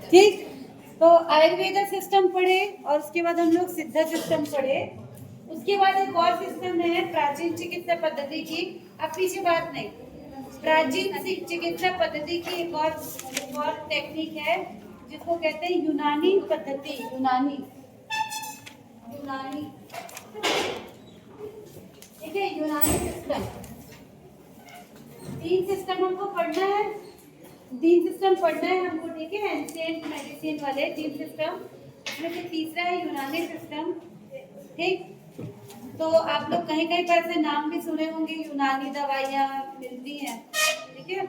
ठीक। तो आयुर्वेदा सिस्टम पढ़े और उसके बाद हम लोग सिद्ध सिस्टम पढ़े। उसके बाद एक और सिस्टम है प्राचीन चिकित्सा पद्धति की। अब पीछे बात नहीं, प्राचीन चिकित्सा पद्धति की एक और टेक्निक है जिसको कहते हैं यूनानी पद्धति। यूनानी ठीक है, यूनानी सिस्टम। 3 सिस्टम हमको पढ़ना है, 3 सिस्टम पढ़ना है हमको, ठीक है। एंशिएंट मेडिसिन वाले 3 सिस्टम, उसमें से तीसरा है यूनानी सिस्टम। ठीक, तो आप लोग कहीं कहीं पर ऐसे नाम भी सुने होंगे, यूनानी दवाइयाँ मिलती हैं, ठीक है।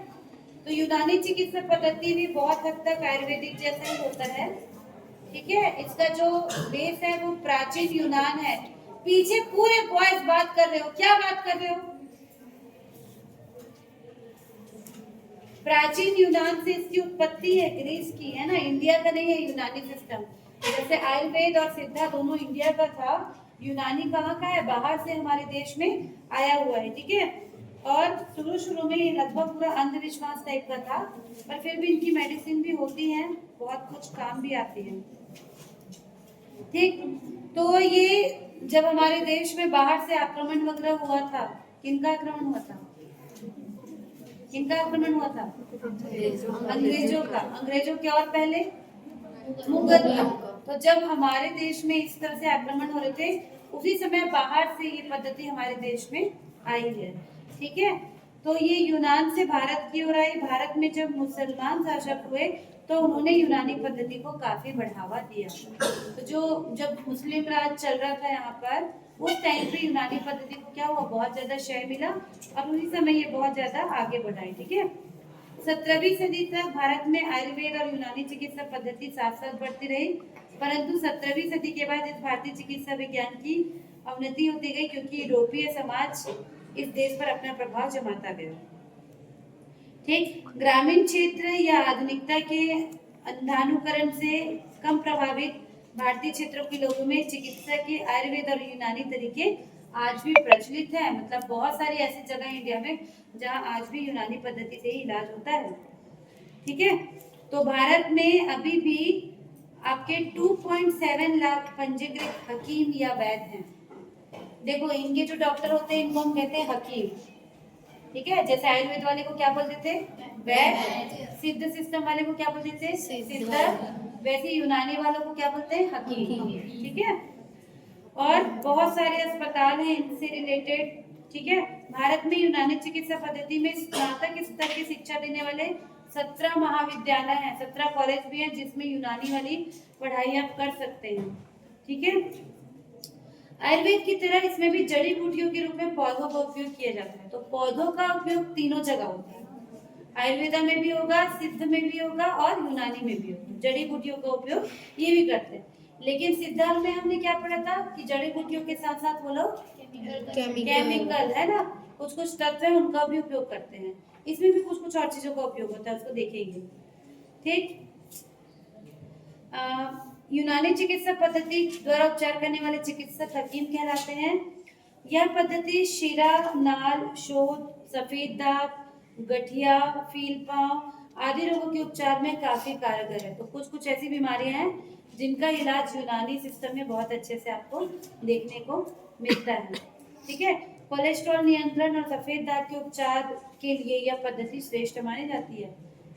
तो यूनानी चिकित्सा पद्धति भी बहुत हद तक आयुर्वेदिक जैसा ही होता है, ठीक है। इसका जो बेस है वो प्राचीन यूनान है। पीछे पूरे बॉयज बात कर रहे हो, क्या बात कर रहे हो? प्राचीन यूनान से इसकी उत्पत्ति है, ग्रीस की है ना, इंडिया का नहीं है यूनानी सिस्टम। जैसे आयुर्वेद और सिद्धा दोनों इंडिया का था, यूनानी कहाँ का है? बाहर से हमारे देश में आया हुआ है, ठीक है। और शुरू में ये लगभग पूरा अंधविश्वास टाइप का था, पर फिर भी इनकी मेडिसिन भी होती है, बहुत कुछ काम भी आती है, ठीक। तो ये जब हमारे देश में बाहर से आक्रमण वगैरह हुआ था, किनका आक्रमण हुआ था? किनका आक्रमण हुआ था? अंग्रेजों का। अंग्रेजों के और पहले मुगल का। तो जब हमारे देश में इस तरह से आक्रमण हो रहे थे, उसी समय बाहर से ये पद्धति हमारे देश में आई है, ठीक है। तो ये यूनान से भारत की ओर आई। भारत में जब मुसलमान शासक हुए तो उन्होंने यूनानी पद्धति को काफी बढ़ावा दिया। तो जब मुस्लिम राज चल रहा था यहाँ पर, उस टाइम पे यूनानी पद्धति को क्या हुआ? बहुत ज्यादा श्रेय मिला और उसी समय ये बहुत ज्यादा आगे बढ़ाई, ठीक है। 17वीं सदी तक भारत में आयुर्वेद और यूनानी चिकित्सा पद्धति साथ साथ बढ़ती रही, परंतु 17वीं सदी के बाद इस भारतीय चिकित्सा विज्ञान की अवनति होती गई, क्योंकि यूरोपीय समाज इस देश पर अपना प्रभाव जमाता गया, ठीक। ग्रामीण क्षेत्र या आधुनिकता के अंधानुकरण से कम प्रभावित भारतीय क्षेत्रों के लोगों में चिकित्सा के आयुर्वेद और यूनानी तरीके आज भी प्रचलित है। मतलब बहुत सारी ऐसी जगह इंडिया में जहां आज भी यूनानी पद्धति से ही इलाज होता है, ठीक है। तो भारत में अभी भी आपके 2.7 लाख पंजीकृत हकीम या वैद्य हैं। देखो, इनके जो डॉक्टर होते हैं इनको हम कहते हैं हकीम, ठीक है। जैसे आयुर्वेद वाले को क्या बोलते थे? वैद्य। सिद्ध सिस्टम वाले को क्या बोलते थे? सिद्ध। वैसे यूनानी वालों को क्या बोलते हैं? हकीम, ठीक है। और बहुत सारे अस्पताल हैं इनसे रिलेटेड, ठीक है। भारत में यूनानी चिकित्सा पद्धति में स्नातक स्तर की शिक्षा देने वाले 17 महाविद्यालय हैं, 17 कॉलेज भी हैं जिसमें यूनानी वाली पढ़ाई आप कर सकते हैं, ठीक है। आयुर्वेद की तरह इसमें भी जड़ी बूटियों के रूप में पौधों का उपयोग किया जाता है। तो पौधों का उपयोग तीनों जगह होता है, आयुर्वेदा में भी होगा, सिद्ध में भी होगा और यूनानी में भी होगा। जड़ी बूटियों का उपयोग ये भी करते हैं, लेकिन सिद्धा में हमने क्या पढ़ा था कि जड़ी बूटियों के साथ साथ वो लोग केमिकल है ना, कुछ कुछ तत्व है उनका भी उपयोग करते हैं। इसमें भी कुछ कुछ और चीजों का उपयोग होता है, उसको देखेंगे, ठीक। यूनानी चिकित्सा पद्धति द्वारा उपचार करने वाले चिकित्सक हकीम कहलाते हैं। यह पद्धति शीरा, नाल, शोथ, सफेद दाग, गठिया, फीलपाव आदि रोगों के उपचार में काफी कारगर है। तो कुछ कुछ ऐसी बीमारियां हैं जिनका इलाज यूनानी सिस्टम में बहुत अच्छे से आपको देखने को मिलता है, ठीक है। कोलेस्ट्रॉल नियंत्रण और सफेद दाग के उपचार के लिए यह पद्धति श्रेष्ठ मानी जाती है।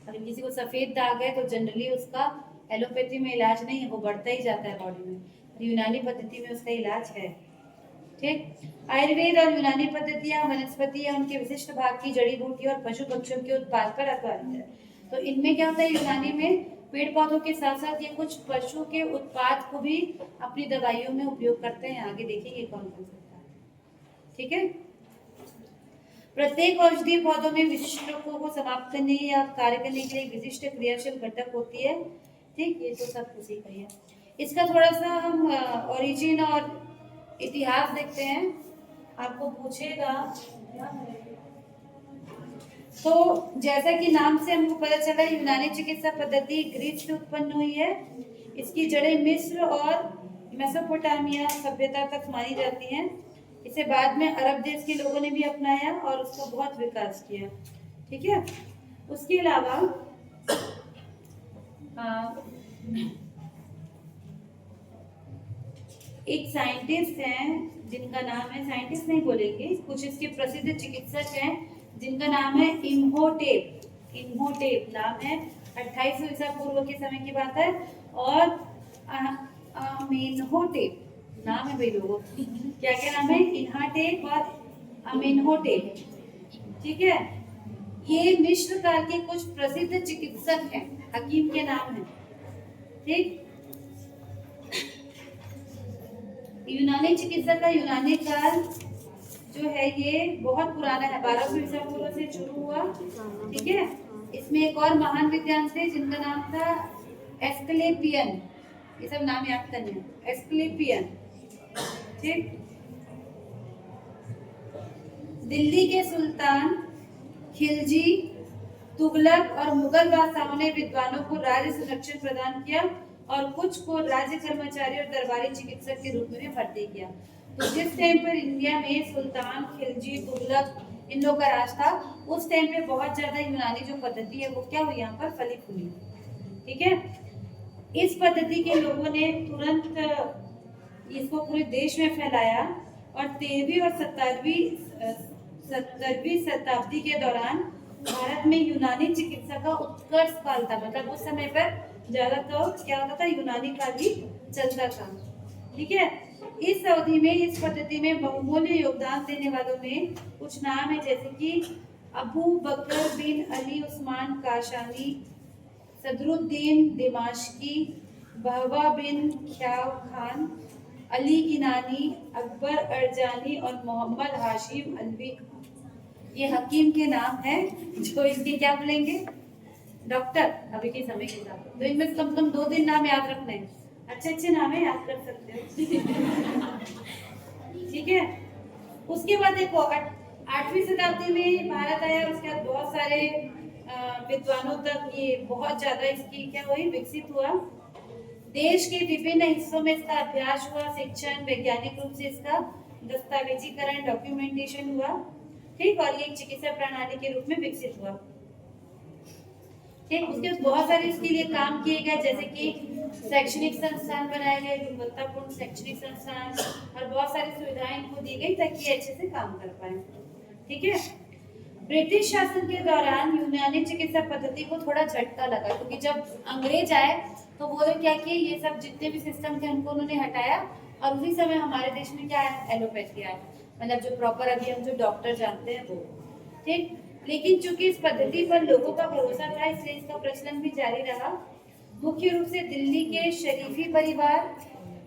अगर किसी को सफेद दाग है तो जनरली उसका एलोपैथी में इलाज नहीं है, वो बढ़ता ही जाता है बॉडी में, यूनानी पद्धति में उसका इलाज है, ठीक। आयुर्वेद और यूनानी पद्धतियां वनस्पति या उनके विशिष्ट भाग की जड़ी बूटी और पशु पक्षियों के उत्पाद पर आधारित है। तो इनमें क्या होता है, यूनानी में पेड़ पौधों के साथ साथ ये कुछ पशु के उत्पाद को भी अपनी दवाइयों में उपयोग करते हैं। आगे देखेंगे कौन कौन सा, ठीक है। प्रत्येक औषधीय पौधों में विशिष्ट रोगों को समाप्त करने या कार्य करने के लिए विशिष्ट क्रियाशील घटक होती है, ठीक। ये तो सब उसी का ही है। इसका थोड़ा सा हम ओरिजिन और इतिहास देखते हैं, आपको पूछेगा। तो जैसा कि नाम से हमको पता चला, यूनानी चिकित्सा पद्धति ग्रीस से उत्पन्न हुई है। इसकी जड़ें मिस्र और मेसोपोटामिया सभ्यता तक मानी जाती हैं। इसे बाद में अरब देश के लोगों ने भी अपनाया और उसका बहुत विकास किया, ठीक है। उसके अलावा एक साइंटिस्ट हैं जिनका नाम है, साइंटिस्ट नहीं बोलेंगे, कुछ इसके प्रसिद्ध चिकित्सक हैं जिनका नाम है इम्होटेप। इम्होटेप नाम है, 2800 ईसा पूर्व के समय की बात है। और अमेनहोटेप नाम है भाई लोगों, क्या क्या नाम है, इन्हाटेप और अमेनहोटेप। ठीक है, ये मिस्र काल के कुछ प्रसिद्ध चिकित्सक हैं, हकीम के नाम है। ठीक, यूनानी चिकित्सा का यूनानी काल जो है ये बहुत पुराना है, 1200 ईसा पूर्व से शुरू हुआ। ठीक है, इसमें एक और महान विद्वान थे जिनका नाम था एस्क्लेपियन। ये सब नाम याद करने हैं, एस्क्लेपियन। ठीक, दिल्ली के सुल्तान खिलजी, तुगलक और मुगल बादशाहों ने विद्वानों को राज्य संरक्षण प्रदान किया और कुछ को राज्य कर्मचारी और दरबारी चिकित्सक के रूप में भर्ती किया। तो जिस टाइम पर इंडिया में सुल्तान, खिलजी, तुगलक इन लोग का राज था, उस टाइम पे बहुत ज्यादा यूनानी जो पद्धति है वो क्या हुई, यहाँ पर फली फूली। ठीक है, इस पद्धति के लोगों ने तुरंत इसको पूरे देश में फैलाया और 13वीं और 17वीं शताब्दी के दौरान भारत में यूनानी चिकित्सा का उत्कर्ष काल था। मतलब उस समय पर ज्यादातर क्या होता था, यूनानी काल ही चलता था। ठीक है, इस अवधि में इस पद्धति में बहुमूल्य योगदान देने वालों में कुछ नाम है, जैसे कि अबू बकर बिन अली उस्मान काशानी, सदरुद्दीन दिमाश्की, बहवा बिन ख्याव खान, अली किनानी, अकबर अरजानी और मोहम्मद हाशिम अलवी। ये हकीम के नाम है जो इसके क्या बोलेंगे, डॉक्टर अभी के समय के हिसाब से। तो इनमें कम से कम 2 नाम याद रखने हैं, अच्छे अच्छे नाम है, याद कर सकते हो। ठीक है, उसके बाद देखो 8वीं शताब्दी में भारत आया, उसके बाद बहुत सारे विद्वानों तक ये बहुत ज्यादा इसकी क्या हुई, विकसित हुआ। देश के विभिन्न हिस्सों में इसका अभ्यास हुआ, शिक्षण, वैज्ञानिक रूप से इसका दस्तावेजीकरण, डॉक्यूमेंटेशन हुआ। ठीक, और ये एक चिकित्सा प्रणाली के रूप में विकसित हुआ। ठीक, उसके बहुत सारे इसके लिए काम किए गए, जैसे कि शैक्षणिक संस्थान बनाए गए, गुणवत्तापूर्ण शैक्षणिक संस्थान, और बहुत सारी सुविधाएं इनको दी गई ताकि ये अच्छे से काम कर पाए। ठीक है, ब्रिटिश शासन के दौरान यूनानी चिकित्सा पद्धति को थोड़ा झटका लगा, क्योंकि जब अंग्रेज आए तो वो लोग क्या किए, ये सब जितने भी सिस्टम थे उनको उन्होंने हटाया और उसी समय हमारे देश में क्या है, एलोपैथी आया, मतलब जो प्रॉपर अभी हम जो डॉक्टर जानते हैं वो। ठीक, लेकिन चूंकि इस पद्धति पर लोगों का भरोसा था इसलिए इसका प्रचलन भी जारी रहा। मुख्य रूप से दिल्ली के शरीफी परिवार,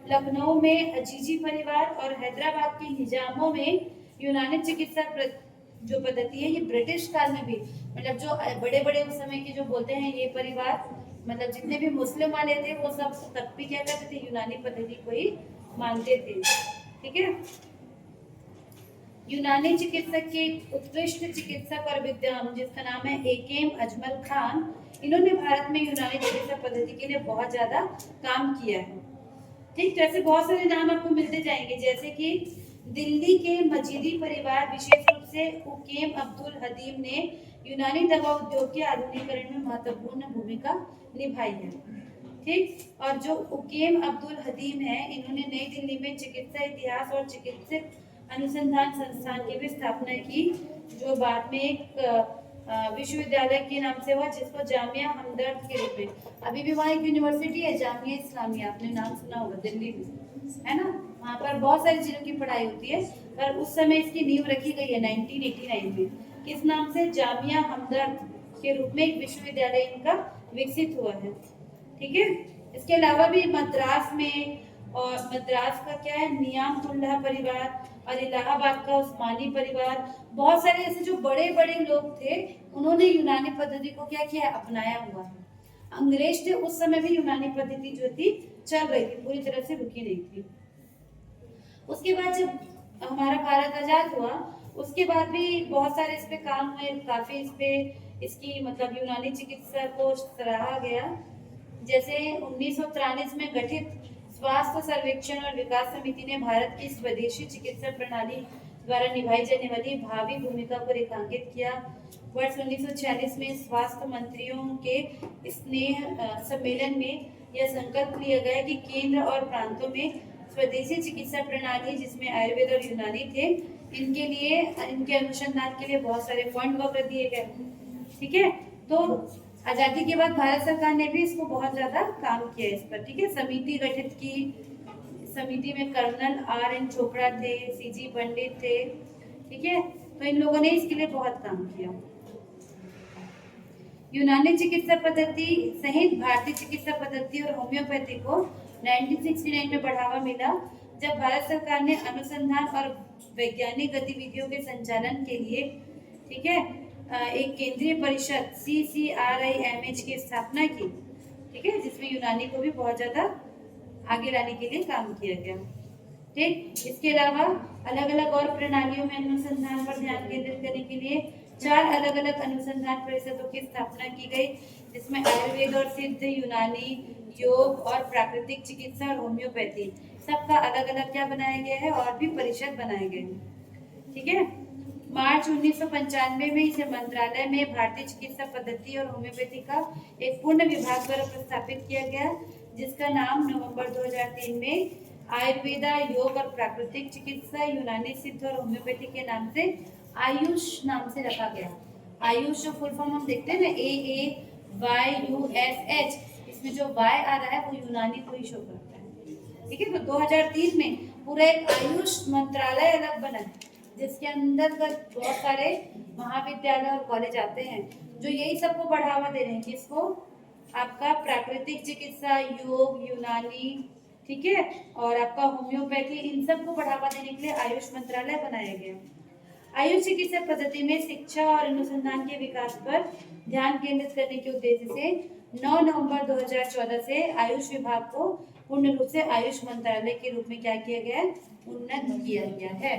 लखनऊ में अजीजी परिवार और हैदराबाद के निजामों में यूनानी चिकित्सा जो पद्धति है ये ब्रिटिश काल में भी, मतलब जो बड़े बड़े उस समय के जो बोलते हैं ये परिवार, मतलब जितने भी मुस्लिम वाले थे वो सब तब भी क्या करते थे, यूनानी पद्धति को ही मानते थे। ठीक है, यूनानी चिकित्सक के उत्कृष्ट चिकित्सक और विद्वान जिसका नाम है एकेम अजमल खान, इन्होंने भारत में यूनानी चिकित्सा पद्धति के लिए बहुत ज्यादा काम किया है। ठीक, जैसे बहुत सारे नाम आपको मिलते जाएंगे, जैसे कि दिल्ली के मजीदी परिवार, विशेष रूप से उकेम अब्दुल हदीम ने यूनानी दवा उद्योग के आधुनिकीकरण में महत्वपूर्ण भूमिका निभाई है। ठीक, और जो उकेम अब्दुल हदीम है, इन्होंने नई दिल्ली में चिकित्सा इतिहास और चिकित्सक अनुसंधान संस्थान की भी स्थापना की, जो बाद में एक विश्वविद्यालय के नाम से हुआ, जिसको जामिया हमदर्द के रूप में, अभी भी वहाँ एक यूनिवर्सिटी है जामिया इस्लामिया, आपने नाम सुना होगा, दिल्ली में है ना, वहाँ पर बहुत सारी चीजों की पढ़ाई होती है। पर उस समय इसकी नींव रखी गई है 1989 में, किस नाम से, जामिया हमदर्द के रूप में एक विश्वविद्यालय इनका विकसित हुआ है। ठीक है, इसके अलावा भी मद्रास में, और मद्रास का क्या है, नियामुल्लाह परिवार, और इलाहाबाद का उस्मानी परिवार, बहुत सारे ऐसे जो बड़े बड़े लोग थे उन्होंने यूनानी पद्धति को क्या किया, अपनाया हुआ है। अंग्रेज थे उस समय भी यूनानी पद्धति जो थी चल रही थी, पूरी तरह से रुकी नहीं थी। उसके बाद जब हमारा भारत आजाद हुआ उसके बाद भी बहुत सारे इस पे काम हुए, काफी इस पे इसकी मतलब यूनानी चिकित्सा को सराहा गया। जैसे 1943 में गठित स्वास्थ्य सर्वेक्षण और विकास समिति ने भारत की स्वदेशी चिकित्सा प्रणाली द्वारा निभाई जाने वाली भावी भूमिका को रेखांकित किया। वर्ष 1946 में स्वास्थ्य मंत्रियों के स्नेह सम्मेलन में यह संकल्प लिया गया कि केंद्र और प्रांतों में स्वदेशी चिकित्सा प्रणाली, जिसमें आयुर्वेद और यूनानी थे, इनके लिए, इनके अनुसंधान के लिए बहुत सारे फंड वगैरह दिए गए। ठीक है, तो आजादी के बाद भारत सरकार ने भी इसको बहुत ज्यादा काम किया इस पर। ठीक है, समिति गठित की, समिति में कर्नल R.N. चोपड़ा थे, C.G. पंडित थे। ठीक है, तो इन लोगों ने इसके लिए बहुत काम किया। यूनानी चिकित्सा पद्धति सहित भारतीय चिकित्सा पद्धति और होम्योपैथी को 1969 में बढ़ावा मिला, जब भारत सरकार ने अनुसंधान और वैज्ञानिक गतिविधियों के संचालन के लिए, ठीक है, एक केंद्रीय परिषद CCRIMH की स्थापना की। ठीक है, जिसमें यूनानी को भी बहुत ज्यादा आगे लाने के लिए काम किया गया। ठीक, इसके अलावा अलग अलग और प्रणालियों में अनुसंधान पर ध्यान केंद्रित करने के लिए 4 अलग अलग अनुसंधान परिषदों की स्थापना की गई, जिसमें आयुर्वेद और सिद्ध, यूनानी, योग और प्राकृतिक चिकित्सा और होम्योपैथी, सबका अलग अलग क्या बनाया गया है, और भी परिषद बनाए गए। ठीक है, मार्च 1995 में इसे मंत्रालय में भारतीय चिकित्सा पद्धति और होम्योपैथी का एक पूर्ण विभाग द्वारा प्रस्थापित किया गया, जिसका नाम नवंबर 2003 में आयुर्वेदा, योग और प्राकृतिक चिकित्सा, यूनानी, सिद्ध और होम्योपैथी के नाम से आयुष नाम से रखा गया। आयुष जो फुल फॉर्म हम देखते हैं ना, AAYUSH, इसमें जो Y आ रहा है वो यूनानी को ही शो करता है। ठीक है, तो 2003 में पूरा एक आयुष मंत्रालय अलग बना है, जिसके अंदर बहुत सारे महाविद्यालय और कॉलेज आते हैं, जो यही सबको बढ़ावा दे रहे हैं। किसको? आपका प्राकृतिक चिकित्सा, योग, यूनानी, ठीक है, और आपका होम्योपैथी, इन सबको बढ़ावा देने के लिए आयुष मंत्रालय बनाया गया। आयुष चिकित्सा पद्धति में शिक्षा और अनुसंधान के विकास पर ध्यान केंद्रित करने के उद्देश्य से 9 नवंबर 2014 से आयुष विभाग को पूर्ण रूप से आयुष मंत्रालय के रूप में क्या किया गया है, उन्नत किया गया है।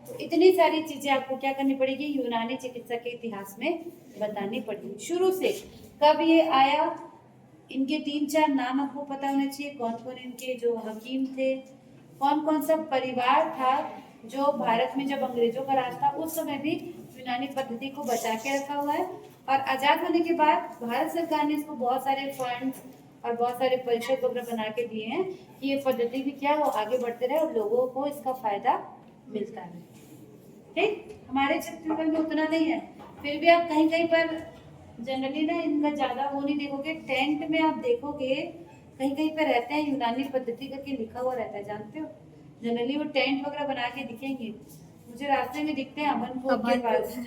तो इतनी सारी चीजें आपको क्या करनी पड़ेगी, यूनानी चिकित्सा के इतिहास में बतानी पड़ेगी। शुरू से कब ये आया, इनके 3-4 नाम आपको पता होना चाहिए, कौन कौन इनके जो हकीम थे, कौन कौन सा परिवार था जो भारत में जब अंग्रेजों का राज था उस समय भी यूनानी पद्धति को बचा के रखा हुआ है। और आजाद होने के बाद भारत सरकार ने इसको बहुत सारे फंड और बहुत सारे परिषद वगैरह बना के दिए हैं कि ये पद्धति भी क्या हो, आगे बढ़ते रहे और लोगों को इसका फायदा मिलता है। ठीक, हमारे छत्तीसगढ़ में उतना नहीं है, फिर भी आप कहीं कहीं पर जनरली ना इनका ज्यादा वो नहीं देखोगे, टेंट में आप देखोगे कहीं कहीं पर रहते हैं यूनानी पद्धति करके लिखा हुआ रहता है, जानते हो, जनरली वो टेंट वगैरह बना के दिखेंगे, मुझे रास्ते में दिखते हैं अभनपुर के पास,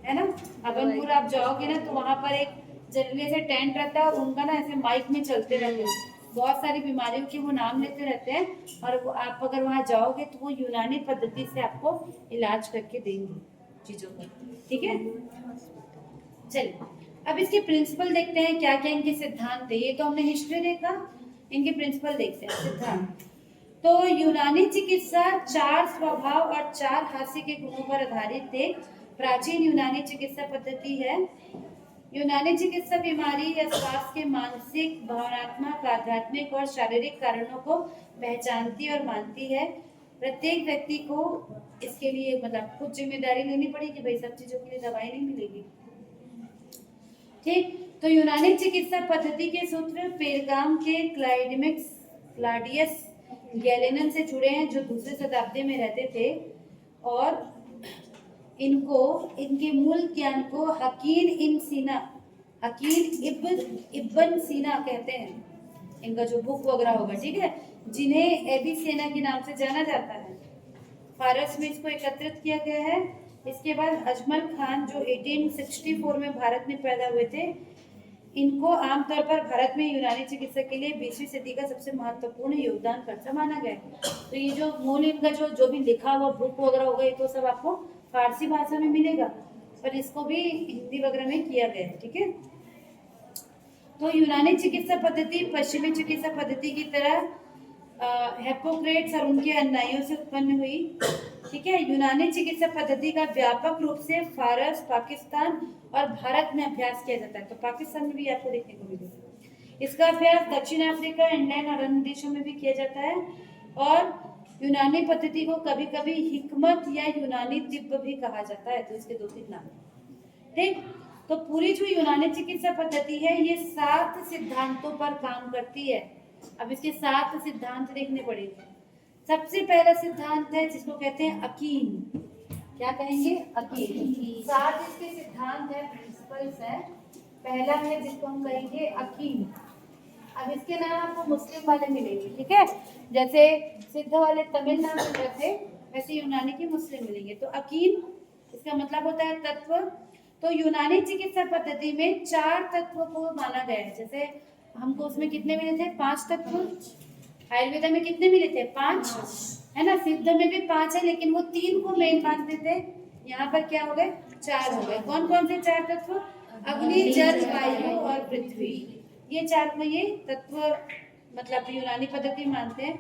है ना, अभनपुर आप जाओगे ना तो वहाँ पर एक जनरली ऐसे टेंट रहता है और उनका ना ऐसे माइक में चलते रहते हैं, बहुत सारी बीमारियों के वो नाम लेते रहते हैं, और वो आप अगर वहाँ जाओगे तो वो यूनानी पद्धति से आपको इलाज करके देंगे चीजों को। ठीक है, चलिए अब इसके प्रिंसिपल देखते हैं, क्या क्या इनके सिद्धांत थे। ये तो हमने हिस्ट्री देखा, इनके प्रिंसिपल देखते हैं, सिद्धांत। तो यूनानी चिकित्सा 4 स्वभाव और 4 हास्य के गुणों पर आधारित एक प्राचीन यूनानी चिकित्सा पद्धति है। यूनानी चिकित्सा बीमारी या स्वास्थ्य के मानसिक, भावनात्मक, आध्यात्मिक और शारीरिक कारणों को पहचानती और मानती है। प्रत्येक व्यक्ति को इसके लिए मतलब खुद जिम्मेदारी लेनी पड़ेगी, भाई सब चीजों के लिए दवाई नहीं मिलेगी। ठीक, तो यूनानी चिकित्सा पद्धति के सूत्र पेरगाम के क्लाडियस गैलेनन से जुड़े हैं, जो दूसरी शताब्दी में रहते थे, और इनके मूल ज्ञान को हकीम इब्न सीना कहते हैं, इनका जो बुक वगैरह होगा, ठीक है, जिन्हें एविसेना के नाम से जाना जाता है। फारस में इसको एकत्रित किया गया है। इसके बाद अजमल खान जो 1864 में भारत में पैदा हुए थे, इनको आमतौर पर भारत में यूनानी चिकित्सा के लिए 20वीं सदी का सबसे महत्वपूर्ण योगदान कर्ता माना गया है। तो ये जो मूल इनका जो भी लिखा हुआ बुक वगैरह होगा, ये तो सब आपको फारसी भाषा में मिलेगा, पर इसको भी हिंदी वगैरह में किया गया है। ठीक है, तो यूनानी चिकित्सा पद्धति पश्चिमी चिकित्सा पद्धति की तरह हिप्पोक्रेट्स और उनके अनुयायियों से उत्पन्न हुई। ठीक है, यूनानी चिकित्सा पद्धति का व्यापक रूप से फारस, पाकिस्तान और भारत में अभ्यास किया जाता है। तो पाकिस्तान में भी आपको देखने को मिलेगा। इसका अभ्यास दक्षिण अफ्रीका, इंग्लैंड और अन्य देशों में भी किया जाता है। और यूनानी पद्धति को कभी कभी हिकमत या यूनानी तिब्ब भी कहा जाता है, तो इसके 2-3 नाम। ठीक, तो पूरी जो यूनानी चिकित्सा पद्धति है ये 7 सिद्धांतों पर काम करती है। अब इसके 7 सिद्धांत देखने पड़ेंगे। सबसे पहला सिद्धांत है जिसको कहते हैं अकीन। क्या कहेंगे? अकीन। 7 इसके सिद्धांत है, प्रिंसिपल्स है। पहला है जिसको हम कहेंगे अकीन। अब इसके नाम आपको मुस्लिम वाले मिलेंगे, ठीक है, जैसे सिद्ध वाले तमिलनाडु में थे वैसे यूनानी के मुस्लिम मिलेंगे। तो अकीन इसका मतलब होता है तत्व। तो यूनानी चिकित्सा पद्धति में 4 तत्वों को माना गया है। जैसे हमको उसमें कितने मिले थे? 5 तत्व। आयुर्वेदा में कितने मिले थे? 5, है ना। सिद्ध में भी 5 है, लेकिन वो 3 को मेन मानते थे। यहाँ पर क्या हो गए? 4 हो गए। कौन कौन से 4 तत्व? अग्नि, जल, वायु और पृथ्वी। ये 4 को ये तत्व मतलब यूनानी पद्धति मानते हैं।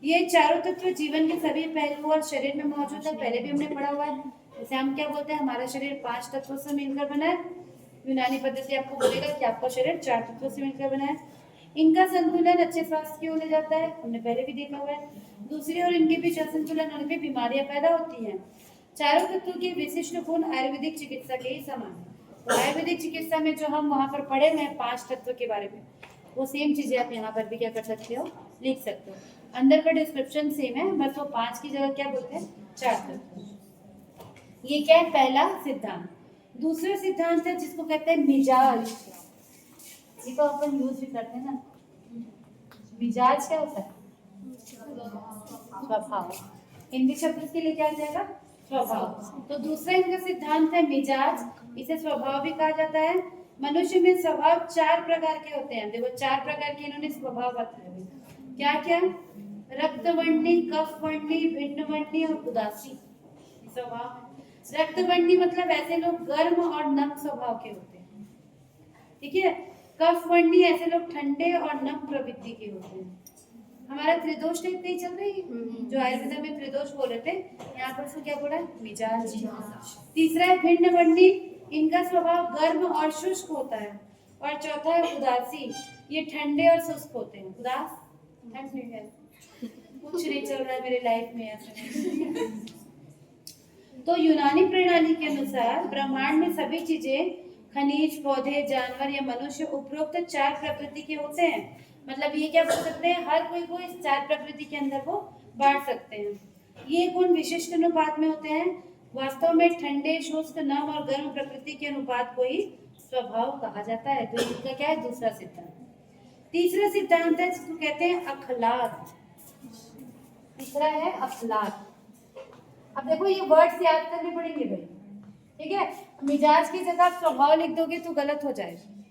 ये चारों तत्व जीवन के सभी पहलुओं और शरीर में मौजूद है। पहले भी हमने पढ़ा हुआ है। जैसे हम क्या बोलते हैं? हमारा शरीर 5 तत्वों से मिलकर बना है। यूनानी पद्धति आपको बोलेगा कि आपका शरीर 4 तत्वों से मिलकर बना है। इनका संतुलन अच्छे स्वास्थ्य की ओर ले जाता है, हमने पहले भी देखा हुआ है। दूसरी ओर इनके बीच असंतुलन होने पे बीमारियां पैदा होती हैं। चारों तत्वों के विशिष्ट गुण आयुर्वेदिक चिकित्सा के ही समान है। तो आयुर्वेदिक चिकित्सा में जो हम वहाँ पर पढ़े हुए हैं 5 तत्व के बारे में, वो सेम चीजें आप यहाँ पर भी क्या कर सकते हो? लिख सकते हो। अंदर का डिस्क्रिप्शन सेम है, बस वो 5 की जगह क्या बोलते हैं? 4 तत्व। ये क्या है? पहला सिद्धांत। दूसरा सिद्धांत है जिसको कहते हैं मिजाज। ये तो अपन यूज भी करते हैं ना। मिजाज क्या होता है? स्वभाव। हिंदी शब्द के लिए क्या आ जाएगा? स्वभाव। तो दूसरा इनका सिद्धांत है मिजाज। इसे स्वभाव भी कहा जाता है। मनुष्य में स्वभाव 4 प्रकार के होते हैं। देखो 4 प्रकार के इन्होंने स्वभाव बताए हुए। क्या क्या? रक्तवर्णी, कफवर्णी, भिन्नवर्णी और उदासी स्वभाव। रक्तवर्णी मतलब ऐसे लोग गर्म और नम स्वभाव के होते हैं, ठीक है। कफवर्णी ऐसे लोग ठंडे और नम प्रवृत्ति के होते हैं। हमारा त्रिदोष टाइप नहीं चल रही, जो आयुर्वेद में त्रिदोष बोले थे, यहाँ पर उसको क्या बोला? मिजाज। तीसरा है भिन्नवर्णी। इनका स्वभाव गर्म और शुष्क होता है। और चौथा है उदासी। ये ठंडे और शुष्क होते हैं। उदास कुछ नहीं चल रहा है मेरी लाइफ में ऐसा। तो यूनानी प्रणाली के अनुसार ब्रह्मांड में सभी चीजें, खनिज, पौधे, जानवर या मनुष्य उपरोक्त 4 प्रकृति के होते हैं। मतलब ये क्या बोल सकते हैं? हर कोई को इस 4 प्रकृति के अंदर वो बांट सकते हैं। ये गुण विशिष्ट अनुपात में होते हैं। वास्तव में ठंडे, शुष्क, नम और गर्म प्रकृति के अनुपात को ही स्वभाव कहा जाता है। तो इनका क्या है? दूसरा सिद्धांत। तीसरा सिद्धांत है जिसको कहते हैं अखलाक। तीसरा है अखलाक। अब देखो ये वर्ड्स याद करने पड़ेंगे भाई, ठीक है। मिजाज की जगह आप स्वभाव लिख दोगे तो गलत हो जाएगा,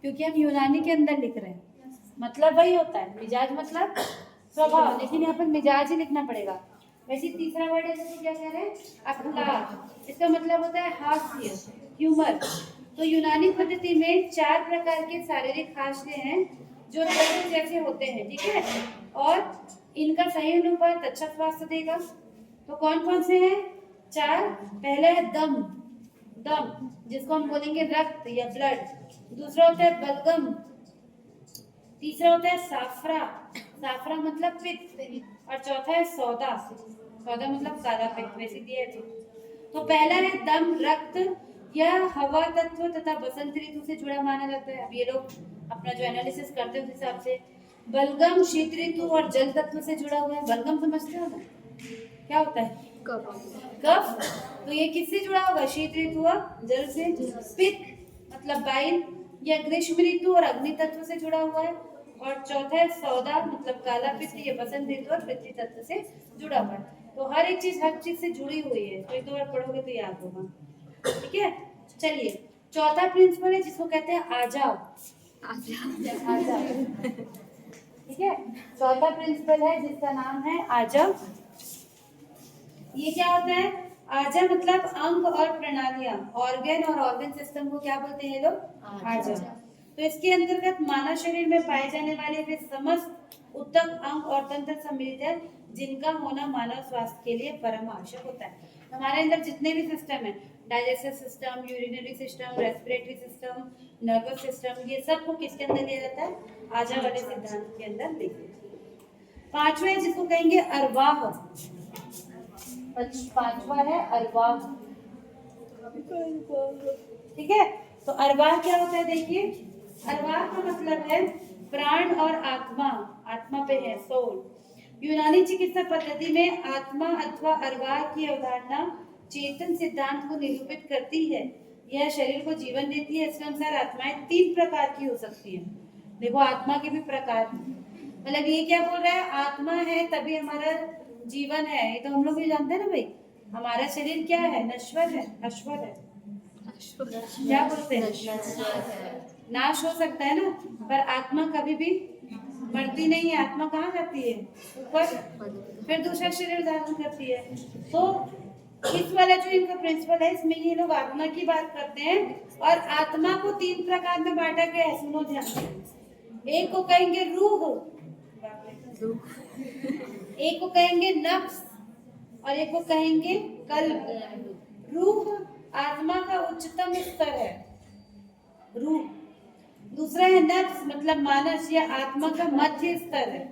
क्योंकि हम यूनानी के अंदर लिख रहे हैं। मतलब वही होता है, मिजाज मतलब स्वभाव, लेकिन यहाँ पर मिजाज ही लिखना पड़ेगा। वैसे तीसरा वर्ड है जिसको क्या कह रहे हैं? अखलाक। इसका मतलब होता है हास्य, ह्यूमर। तो यूनानी पद्धति में 4 प्रकार के शारीरिक हास्य हैं जो तत्व जैसे होते हैं, ठीक है। और इनका सही अनुपात अच्छा स्वास्थ्य देगा। तो कौन कौन से हैं? 4। पहला है दम, दम जिसको हम बोलेंगे रक्त या ब्लड। दूसरा होता है बलगम। तीसरा होता है साफरा, साफरा मतलब पित्त। और चौथा है सौदा, सौदा मतलब काला पित्त, वैसे दिया है। तो पहला है दम, रक्त। यह हवा तत्व तथा बसंत ऋतु से जुड़ा माना जाता है। अब ये लोग अपना जो एनालिसिस करते हैं उस हिसाब से। बलगम शीत ऋतु और जल तत्व से जुड़ा हुआ है। बलगम समझते हो ना? क्या होता है? कफ। तो ये किससे जुड़ा होगा? शीत ऋतु और जल से। पित्त मतलब बाइल या ग्रीष्म ऋतु और अग्नि तत्व से जुड़ा हुआ है। और चौथा है सौदा मतलब काला पित्त, ये बसंत ऋतु और पृथ्वी तत्व से जुड़ा हुआ है। तो हर एक चीज से जुड़ी हुई है, तो एक दो बार पढ़ोगे तो याद होगा, ठीक है। चलिए चौथा प्रिंसिपल है जिसको कहते हैं आजाव। ठीक है, चौथा प्रिंसिपल है जिसका नाम है आजाव। ये क्या होता है? आजा मतलब अंग और प्रणालियां, ऑर्गन और ऑर्गन सिस्टम को क्या बोलते हैं लोग? आजा। तो इसके अंतर्गत मानव शरीर में पाए जाने वाले वे समस्त उत्तम अंग और तंत्र सम्मिलित है जिनका होना मानव स्वास्थ्य के लिए परम आवश्यक होता है। हमारे अंदर जितने भी सिस्टम है, digestive system, urinary system, respiratory system, nervous system, ये सब को किसके अंदर लिया जाता है? आजा वाले सिद्धांत के अंदर लिया जाता है। पांचवा है जिसको कहेंगे अरवाह। पांचवा है अरवाह। ठीक है, तो अरवाह क्या होता है देखिए, अरवाह का मतलब है प्राण और आत्मा, आत्मा पे है सोल। यूनानी चिकित्सा पद्धति में आत्मा अथवा अरवाह की अवधारणा चेतन सिद्धांत को निरूपित करती है। यह शरीर को जीवन देती है। इसके अनुसार आत्माएं 3 प्रकार की हो सकती हैं। देखो आत्मा के भी प्रकार हैं, मतलब ये क्या बोल रहा है, आत्मा है तभी हमारा जीवन है। ये तो हम लोग भी जानते हैं ना भाई, हमारा शरीर क्या है, नश्वर है, अश्वर है, क्या बोलते हैं, नाश हो सकता है ना, पर आत्मा कभी भी मरती नहीं है। आत्मा कहाँ जाती है, ऊपर, फिर दूसरा शरीर धारण करती है। तो इस वाला जो इनका प्रिंसिपल है, इसमें ये लोग आत्मा की बात करते हैं। और आत्मा को 3 प्रकार में बांटा गया है, सुनो ध्यान से। एक को कहेंगे रूह, एक को कहेंगे नफ्स, और एक को कहेंगे कल्ब। रूह आत्मा का उच्चतम स्तर है, रूह। दूसरा है नफ्स, मतलब मानस, या आत्मा का मध्य स्तर है।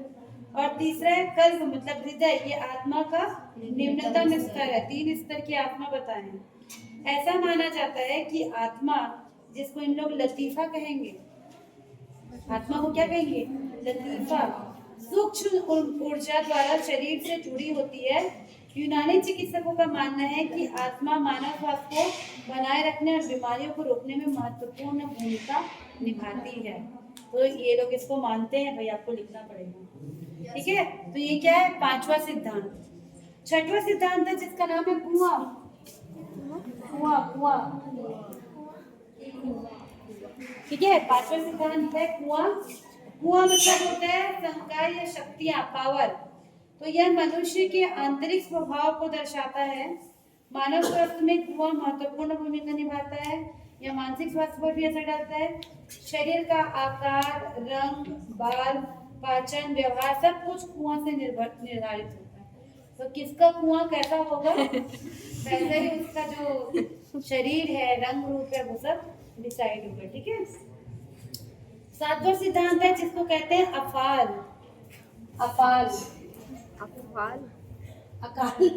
और तीसरा है कल्ब, मतलब हृदय, ये आत्मा का निम्नतम स्तर है। 3 स्तर की आत्मा बताए हैं। ऐसा माना जाता है कि आत्मा, जिसको इन लोग लतीफा कहेंगे, आत्मा को क्या कहेंगे, लतीफा, सूक्ष्म ऊर्जा द्वारा शरीर से जुड़ी होती है। यूनानी चिकित्सकों का मानना है कि आत्मा मानव स्वास्थ्य को बनाए रखने और बीमारियों को रोकने में महत्वपूर्ण भूमिका निभाती है। तो ये लोग इसको मानते हैं भाई, आपको लिखना पड़ेगा, ठीक है। तो ये क्या है, 5वां सिद्धांत। 6वां सिद्धांत है जिसका नाम है कुआं। कुआं, कुआं, ठीक है। 5वां सिद्धांत है कुआं। कुआं मतलब होता है संकाय या शक्तियां, पावर। तो यह मनुष्य के आंतरिक स्वभाव को दर्शाता है। मानव स्वास्थ्य में कुआं महत्वपूर्ण भूमिका निभाता है। यह मानसिक स्वास्थ्य पर भी असर डालता है। शरीर का आकार, रंग, बाल, पाचन, व्यवहार सब कुछ कुआं से निर्धारित होता है। तो किसका कुआं कैसा होगा, वैसे ही उसका जो शरीर है, रंग रूप है, वो सब डिसाइड होगा, ठीक है। 7वां सिद्धांत है जिसको कहते हैं अफाल। अफाल, अकाल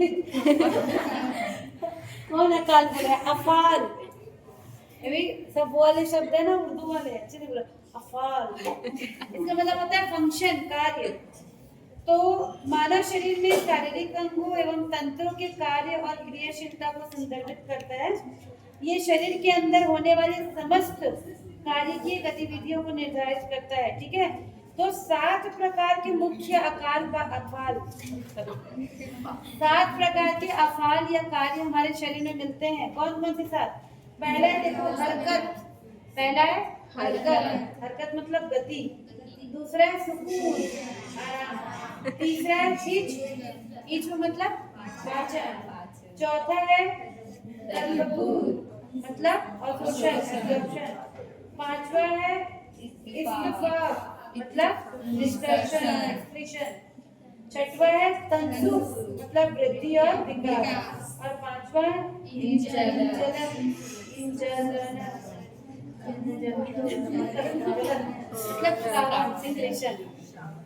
कौन अकाल बोल रहा है, अफाल। ये भी सब वाले शब्द है ना, उर्दू वाले, अच्छे से बोला, अफाल। इसका मतलब होता है फंक्शन, कार्य। तो मानव शरीर में शारीरिक अंगों एवं तंत्रों के कार्य और क्रियाशीलता को संदर्भित करता है। ये शरीर के अंदर होने वाले समस्त कार्य गतिविधियों को निर्धारित करता है, ठीक है। तो 7 प्रकार के मुख्य आकार का अफाल, 7 प्रकार के अफाल या कार्य हमारे शरीर में मिलते हैं। कौन कौन से 7? पहला है देखो हरकत, पहला है हरकत, हरकत मतलब गति। दूसरा है सुकून, आराम। तीसरा है इच, इच मतलब पाचन। चौथा है तलबूर, मतलब अवशोषण। 5वां है इस्तिफाफ, मतलब डिस्ट्रक्शन, एक्सप्रेशन। 6वां है तनसुख, मतलब वृद्धि और विकास। और 5वां मतलब।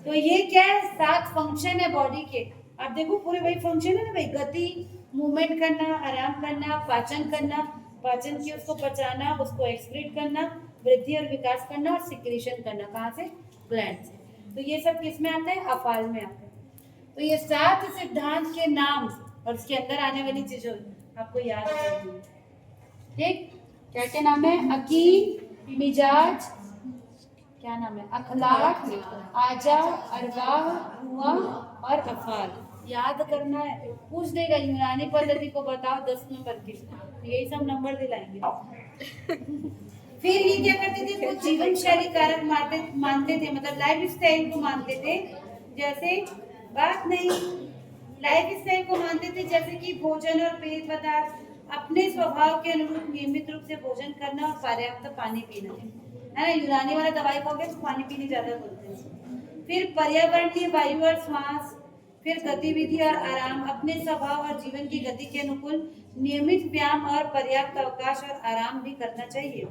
तो ये क्या है, 7 फंक्शन है बॉडी के। आप देखो पूरे वही फंक्शन है ना भाई, गति, मूवमेंट करना, आराम करना, पाचन करना, पाचन की उसको पचाना, उसको एक्सक्रीट करना, वृद्धि और विकास करना, और सिक्रीशन करना, कहाँ से, ग्लैंड से। तो ये सब किस में आते हैं, अफाल में आते हैं। तो ये 7 सिद्धांत के नाम और उसके अंदर आने वाली चीजों आपको याद करनी है, ठीक। क्या क्या नाम है, अकील, मिजाज, क्या नाम है, अखलाक, आजा, अरवाह, कुआं और अफाल। याद करना है, पूछ देगा यूनानी पद्धति को बताओ 10 नंबर की, यही सब नंबर दिलाएंगे। फिर ये क्या करते थे, कुछ जीवन शैली कारक मानते थे, मतलब लाइफ स्टाइल को मानते थे। जैसे बात नहीं, लाइफ स्टाइल को मानते थे जैसे कि भोजन और पेय पदार्थ, अपने स्वभाव के अनुरूप नियमित रूप से भोजन करना और पर्याप्त पानी पीना, है ना। यूनानी वाला दवाई खाओगे तो पानी पीने ज्यादा बोलते हैं। फिर पर्यावरणीय वायु और श्वास, फिर गतिविधि और आराम, अपने स्वभाव और जीवन की गति के अनुकूल नियमित व्यायाम और पर्याप्त अवकाश और आराम भी करना चाहिए।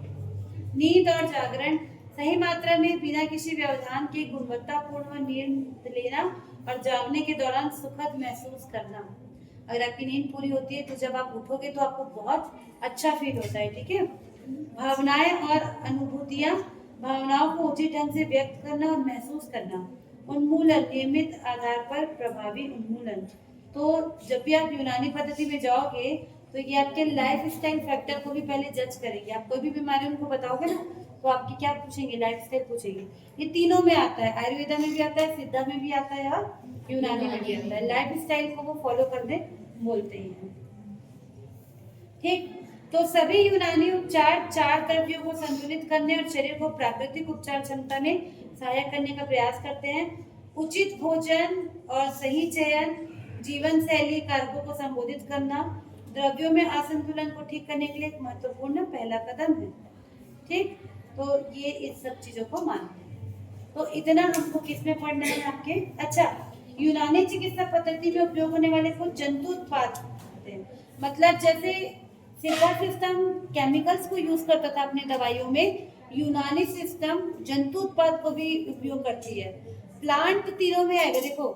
नींद और जागरण, सही मात्रा में बिना किसी व्यवधान के गुणवत्तापूर्ण नींद लेना और जागने के दौरान सुखद महसूस करना। अगर आपकी नींद पूरी होती है तो जब आप उठोगे तो आपको बहुत अच्छा फील होता है, ठीक है। भावनाएं और अनुभूतियां, भावनाओं को उचित ढंग से व्यक्त करना और महसूस करना। उन्मूलन, नियमित आधार पर प्रभावी उन्मूलन। तो जब भी आप यूनानी पद्धति में जाओगे तो ये आपके लाइफ स्टाइल फैक्टर को भी पहले जज करेंगे। आप कोई भी बीमारी उनको बताओगे ना तो आपकी क्या पूछेंगे, लाइफ स्टाइल पूछेंगे। ये तीनों में आता है, आयुर्वेदा में भी आता है, सिद्धा में भी आता है और यूनानी में भी आता है। लाइफ स्टाइल को वो फॉलो करने बोलते हैं, ठीक। तो सभी यूनानी उपचार 4 द्रव्यों को संतुलित करने और शरीर को प्राकृतिक उपचार क्षमता में सहायक करने का प्रयास करते हैं। उचित भोजन और सही चयन जीवन शैली कारकों को संबोधित करना द्रव्यों में असंतुलन को ठीक करने के लिए एक महत्वपूर्ण पहला कदम है, ठीक। तो ये इस सब चीजों को मानते हैं। तो इतना हमको किसमें पढ़ना है आपके। अच्छा, यूनानी चिकित्सा पद्धति में उपयोग होने वाले कुछ जंतु उत्पाद होते हैं। मतलब जैसे सिद्धा सिस्टम केमिकल्स को यूज करता था अपने दवाइयों में, यूनानी सिस्टम जंतु उत्पाद को भी उपयोग करती है। प्लांट तीनों में आएगा, देखो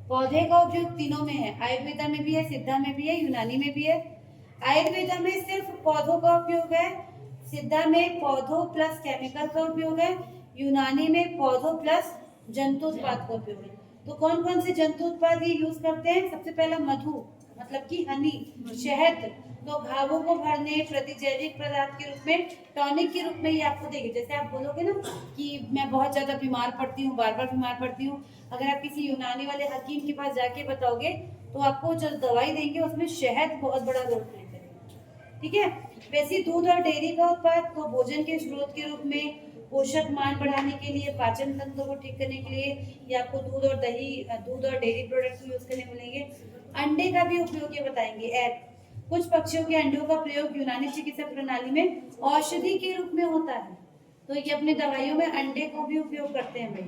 पौधे का उपयोग तीनों में है, आयुर्वेदा में भी है, सिद्धा में भी है, यूनानी में भी है। आयुर्वेदा में सिर्फ पौधों का उपयोग है, सिद्धा में पौधों प्लस केमिकल का उपयोग है, यूनानी में पौधों प्लस जंतु उत्पाद का उपयोग है। तो कौन कौन से जंतु उत्पाद ये यूज करते हैं। सबसे पहला मधु, मतलब कि हनी, शहद। तो घावों को भरने, प्रतिजैविक पदार्थ के रूप में, टॉनिक के रूप में ये आपको देगी। जैसे आप बोलोगे ना कि मैं बहुत ज्यादा बीमार पड़ती हूँ, बार बार बीमार पड़ती हूँ, अगर आप किसी यूनानी वाले हकीम के पास जाके बताओगे तो आपको जो दवाई देंगे उसमें शहद बहुत बड़ा रोल प्ले करेगा, ठीक है। वैसे दूध और डेयरी का उत्पाद को भोजन के स्रोत के रूप में, पोषक मान बढ़ाने के लिए, पाचन तंत्र को ठीक करने के लिए या आपको दूध और डेयरी प्रोडक्ट यूज करने मिलेंगे। अंडे का भी उपयोग ये बताएंगे, एग। कुछ पक्षियों के अंडों का प्रयोग यूनानी चिकित्सा प्रणाली में औषधि के रूप में होता है, तो ये अपने दवाइयों में अंडे को भी उपयोग करते हैं भाई,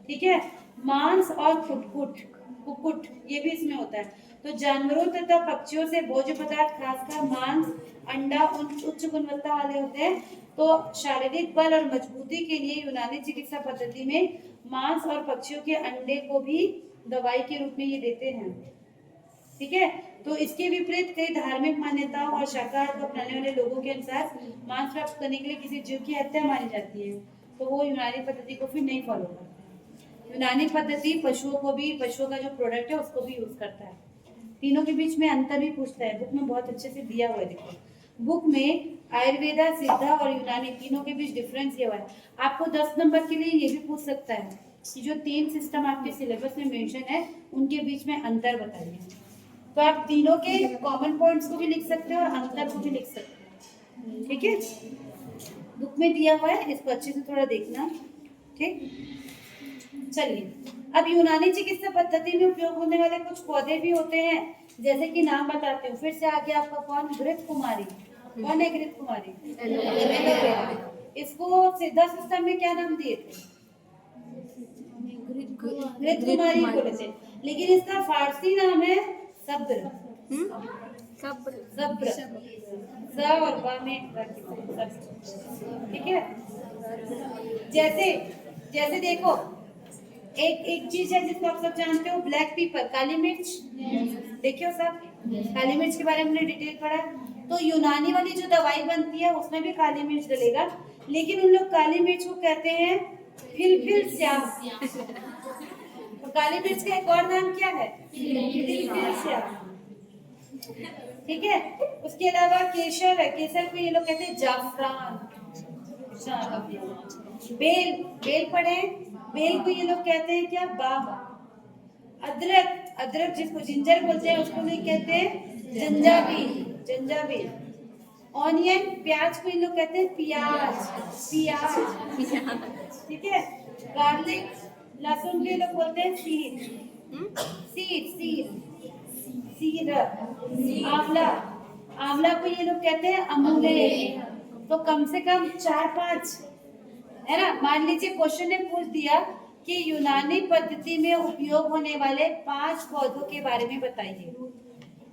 ठीक है। मांस और कुक्कुट ये भी इसमें होता है। तो जानवरों तथा पक्षियों से भोज्य पदार्थ, खासकर मांस, अंडा उच्च गुणवत्ता वाले होते हैं। तो शारीरिक बल और मजबूती के लिए यूनानी चिकित्सा पद्धति में मांस और पक्षियों के अंडे को भी दवाई के रूप में ये देते हैं, ठीक है। तो इसके विपरीत कई धार्मिक मान्यताओं और शाकाहार को अपनाने वाले लोगों के अनुसार मांस प्राप्त करने के लिए किसी जीव की हत्या मानी जाती है, तो वो यूनानी पद्धति को फिर नहीं फॉलो करते। यूनानी पद्धति पशुओं का जो प्रोडक्ट है उसको भी यूज करता है। तीनों के बीच में अंतर भी पूछता है, बुक में बहुत अच्छे से दिया हुआ है। देखो बुक में आयुर्वेदा, सिद्धा और यूनानी तीनों के बीच डिफरेंस ये हुआ है। आपको 10 नंबर के लिए ये भी पूछ सकता है कि जो 3 सिस्टम आपके सिलेबस में मेंशन है उनके बीच में अंतर बताइए। तो आप तीनों के कॉमन पॉइंट्स को भी लिख सकते हो और अंतर को भी लिख सकते हो, ठीक है। बुक में दिया हुआ है, इसको अच्छे से थोड़ा देखना, ठीक। चलिए, अब यूनानी चिकित्सा पद्धति में उपयोग होने वाले कुछ पौधे भी होते हैं, जैसे कि नाम बताते हूँ। फिर से आगे आपका कौन, घृत कुमारी। कौन है घृत कुमारी? एलोवेरा। इसको सिद्धा सिस्टम में क्या नाम दिए थे? घृत कुमारी बोले थे, लेकिन इसका फारसी नाम है सब्र। सब्र स और ब में, ठीक है। जैसे देखो एक चीज है जिसको आप सब जानते हो, ब्लैक पेपर, काली मिर्च। देखियो सब, काली मिर्च के बारे में हमने डिटेल पढ़ा। तो यूनानी वाली जो दवाई बनती है उसमें भी काली मिर्च डलेगा, लेकिन उन लोग काली मिर्च को कहते हैं फिलफिल श्याम। तो काली मिर्च का एक और नाम क्या है? फिलफिल श्याम, ठीक है। उसके अलावा केसर है, केसर को ये लोग कहते हैं जाफरान। बेल पड़े, बेल को ये लोग कहते हैं क्या? बाबा। अदरक जिसको जिंजर बोलते हैं उसको नहीं कहते हैं जंजाबील। ऑनियन, प्याज को ये लोग कहते हैं प्याज, ठीक है। गार्लिक, लहसुन को ये लोग बोलते हैं सीड। आंवला को ये लोग कहते हैं अमूले। तो कम से कम 4-5 है ना। मान लीजिए क्वेश्चन ने पूछ दिया कि यूनानी पद्धति में उपयोग होने वाले 5 पौधों के बारे में बताइए।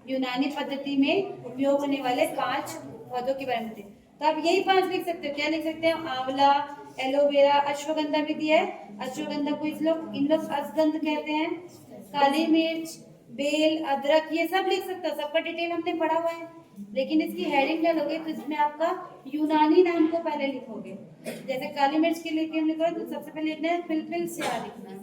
यूनानी पद्धति में उपयोग होने वाले 5 पौधों के बारे में बताइए, तो आप यही 5 लिख सकते हो। क्या लिख सकते हैं? आंवला, एलोवेरा, अश्वगंधा भी दिया है। अश्वगंधा को इन लोग अश्वगंध कहते हैं। काली मिर्च, बेल, अदरक, ये सब लिख सकते हो, सबका डिटेल हमने पढ़ा हुआ है। लेकिन इसकी हेडिंग डालोगे तो इसमें आपका यूनानी नाम को पहले लिखोगे। जैसे काली मिर्च के लिए हम लिखोगे तो सबसे पहले लिखना है फिलफिल स्याह लिखना है,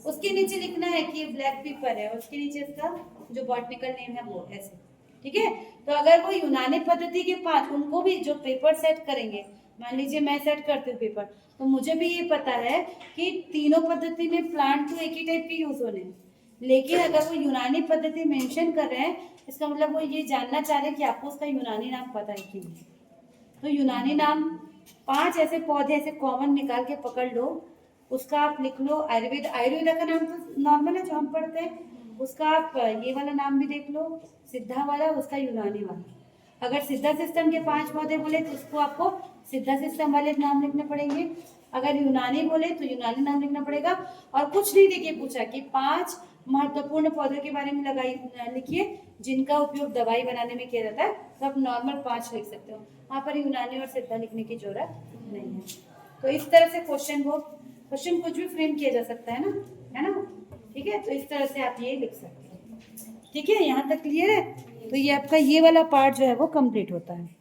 उसके नीचे लिखना है कि ये ब्लैक पेपर है, उसके नीचे इसका जो बॉटनिकल नेम है वो, ऐसे। ठीक है, तो अगर वो यूनानी पद्धति के 5 उनको भी जो पेपर सेट करेंगे, मान लीजिए मैं सेट करती हूँ पेपर, तो मुझे भी ये पता है कि तीनों पद्धति में प्लांट तो एक ही टाइप के यूज होने हैं, लेकिन अगर वो यूनानी पद्धति मेंशन कर रहे हैं, इसका मतलब वो ये जानना चाह रहे हैं कि आपको उसका यूनानी नाम पता है कि नहीं। तो यूनानी नाम 5 ऐसे पौधे ऐसे कॉमन निकाल के पकड़ लो, उसका आप लिख लो। आयुर्वेदा का नाम तो नॉर्मल है जो हम पढ़ते हैं, उसका आप ये वाला नाम भी देख लो, सिद्धा वाला, उसका यूनानी वाला। अगर सिद्धा सिस्टम के 5 पौधे बोले तो उसको आपको सिद्धा सिस्टम वाले नाम लिखने पड़ेंगे। अगर यूनानी बोले तो यूनानी नाम लिखना पड़ेगा। और कुछ नहीं देखिए पूछा कि 5 महत्वपूर्ण पौधों के बारे में लिखिए जिनका उपयोग दवाई बनाने में किया जाता है, तो आप नॉर्मल 5 लिख सकते हो, वहाँ पर यूनानी और सिद्धा लिखने की जरूरत नहीं है। तो इस तरह से क्वेश्चन कुछ भी फ्रेम किया जा सकता है ना। ठीक है, तो इस तरह से आप ये लिख सकते हैं। ठीक है, यहाँ तक क्लियर है। तो ये आपका ये वाला पार्ट जो है वो कंप्लीट होता है।